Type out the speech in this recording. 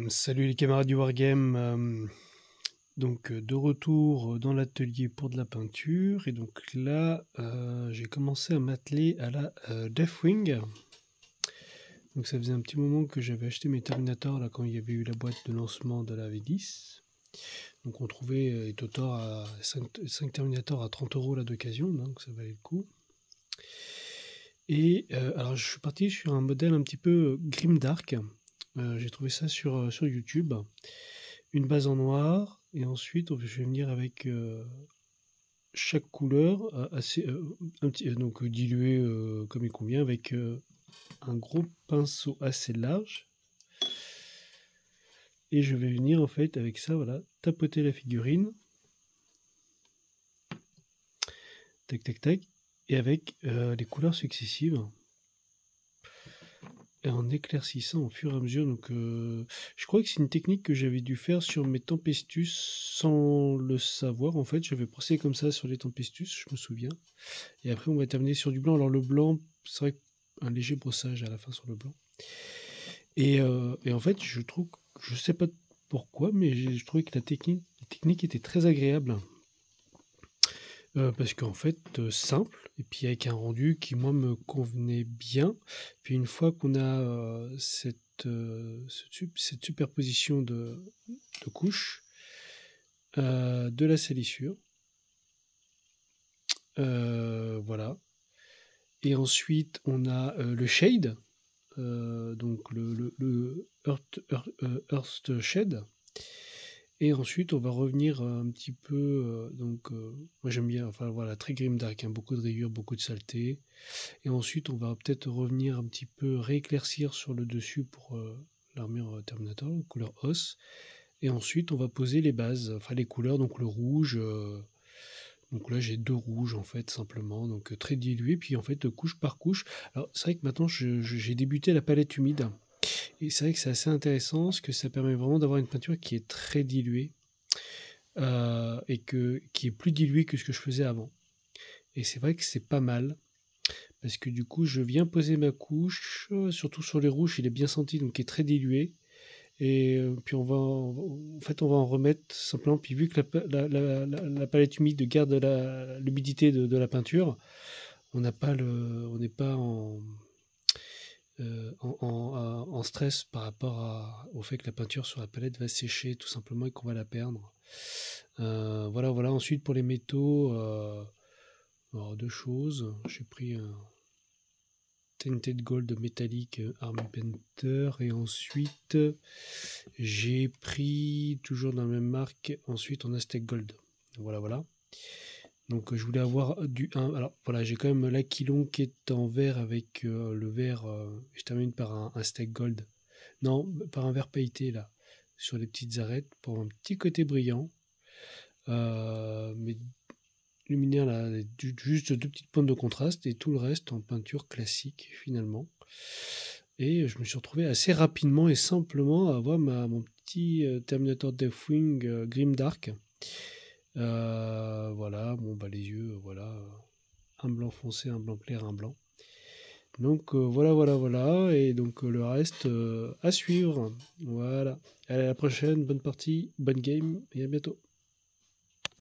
Salut les camarades du Wargame, donc de retour dans l'atelier pour de la peinture, et donc là j'ai commencé à m'atteler à la Deathwing. Donc ça faisait un petit moment que j'avais acheté mes Terminators là, quand il y avait eu la boîte de lancement de la V10. Donc on trouvait Etotor à 5 Terminators à 30 € là d'occasion, donc ça valait le coup. Et alors je suis parti sur un modèle un petit peu grimdark. J'ai trouvé ça sur YouTube. Une base en noir, et ensuite je vais venir avec chaque couleur assez donc dilué comme il convient, avec un gros pinceau assez large, et je vais venir en fait avec ça, voilà, tapoter la figurine, tac tac tac, et avec les couleurs successives, et en éclaircissant au fur et à mesure. Donc je crois que c'est une technique que j'avais dû faire sur mes Tempestus sans le savoir. En fait, j'avais procédé comme ça sur les Tempestus, je me souviens. Et après, on va terminer sur du blanc. Alors le blanc, c'est vrai qu'un léger brossage à la fin sur le blanc. Et en fait, je trouve, je sais pas pourquoi, mais je trouvais que la technique était très agréable. Parce qu'en fait, simple, et puis avec un rendu qui, moi, me convenait bien. Puis une fois qu'on a cette superposition de couches, de la salissure, voilà. Et ensuite, on a le shade, donc le Earth Shade. Et ensuite, on va revenir un petit peu, moi j'aime bien, enfin voilà, très grimdark, hein, beaucoup de rayures, beaucoup de saleté. Et ensuite, on va peut-être revenir un petit peu rééclaircir sur le dessus pour l'armure Terminator, couleur os. Et ensuite, on va poser les bases, enfin les couleurs, donc le rouge. Donc là, j'ai 2 rouges en fait, simplement, donc très dilué, puis en fait, couche par couche. Alors, c'est vrai que maintenant, j'ai débuté la palette humide. Et c'est vrai que c'est assez intéressant, parce que ça permet vraiment d'avoir une peinture qui est très diluée, et qui est plus diluée que ce que je faisais avant. Et c'est vrai que c'est pas mal, parce que du coup, je viens poser ma couche, surtout sur les rouges, il est bien senti, donc qui est très dilué. Et puis on va en remettre simplement. Puis vu que la palette humide garde l'humidité de la peinture, on n'est pas en stress par rapport au fait que la peinture sur la palette va sécher tout simplement et qu'on va la perdre. Voilà. Ensuite, pour les métaux, alors 2 choses. J'ai pris un Tinted Gold métallique Army Painter, et ensuite j'ai pris, toujours dans la même marque, ensuite en Aztec Gold. Voilà. Donc je voulais avoir du 1. Alors voilà, j'ai quand même l'Aquilon qui est en vert avec le vert. Je termine par un Aztec Gold. Non, par un vert pailleté là, sur les petites arêtes pour un petit côté brillant. Mais luminaire là, juste 2 petites pointes de contraste, et tout le reste en peinture classique finalement. Et je me suis retrouvé assez rapidement et simplement à avoir mon petit Terminator Deathwing grimdark. Voilà, bon bah les yeux, voilà, un blanc foncé, un blanc clair, un blanc. Donc voilà, et donc le reste à suivre. Voilà. Allez, à la prochaine, bonne partie, bonne game, et à bientôt.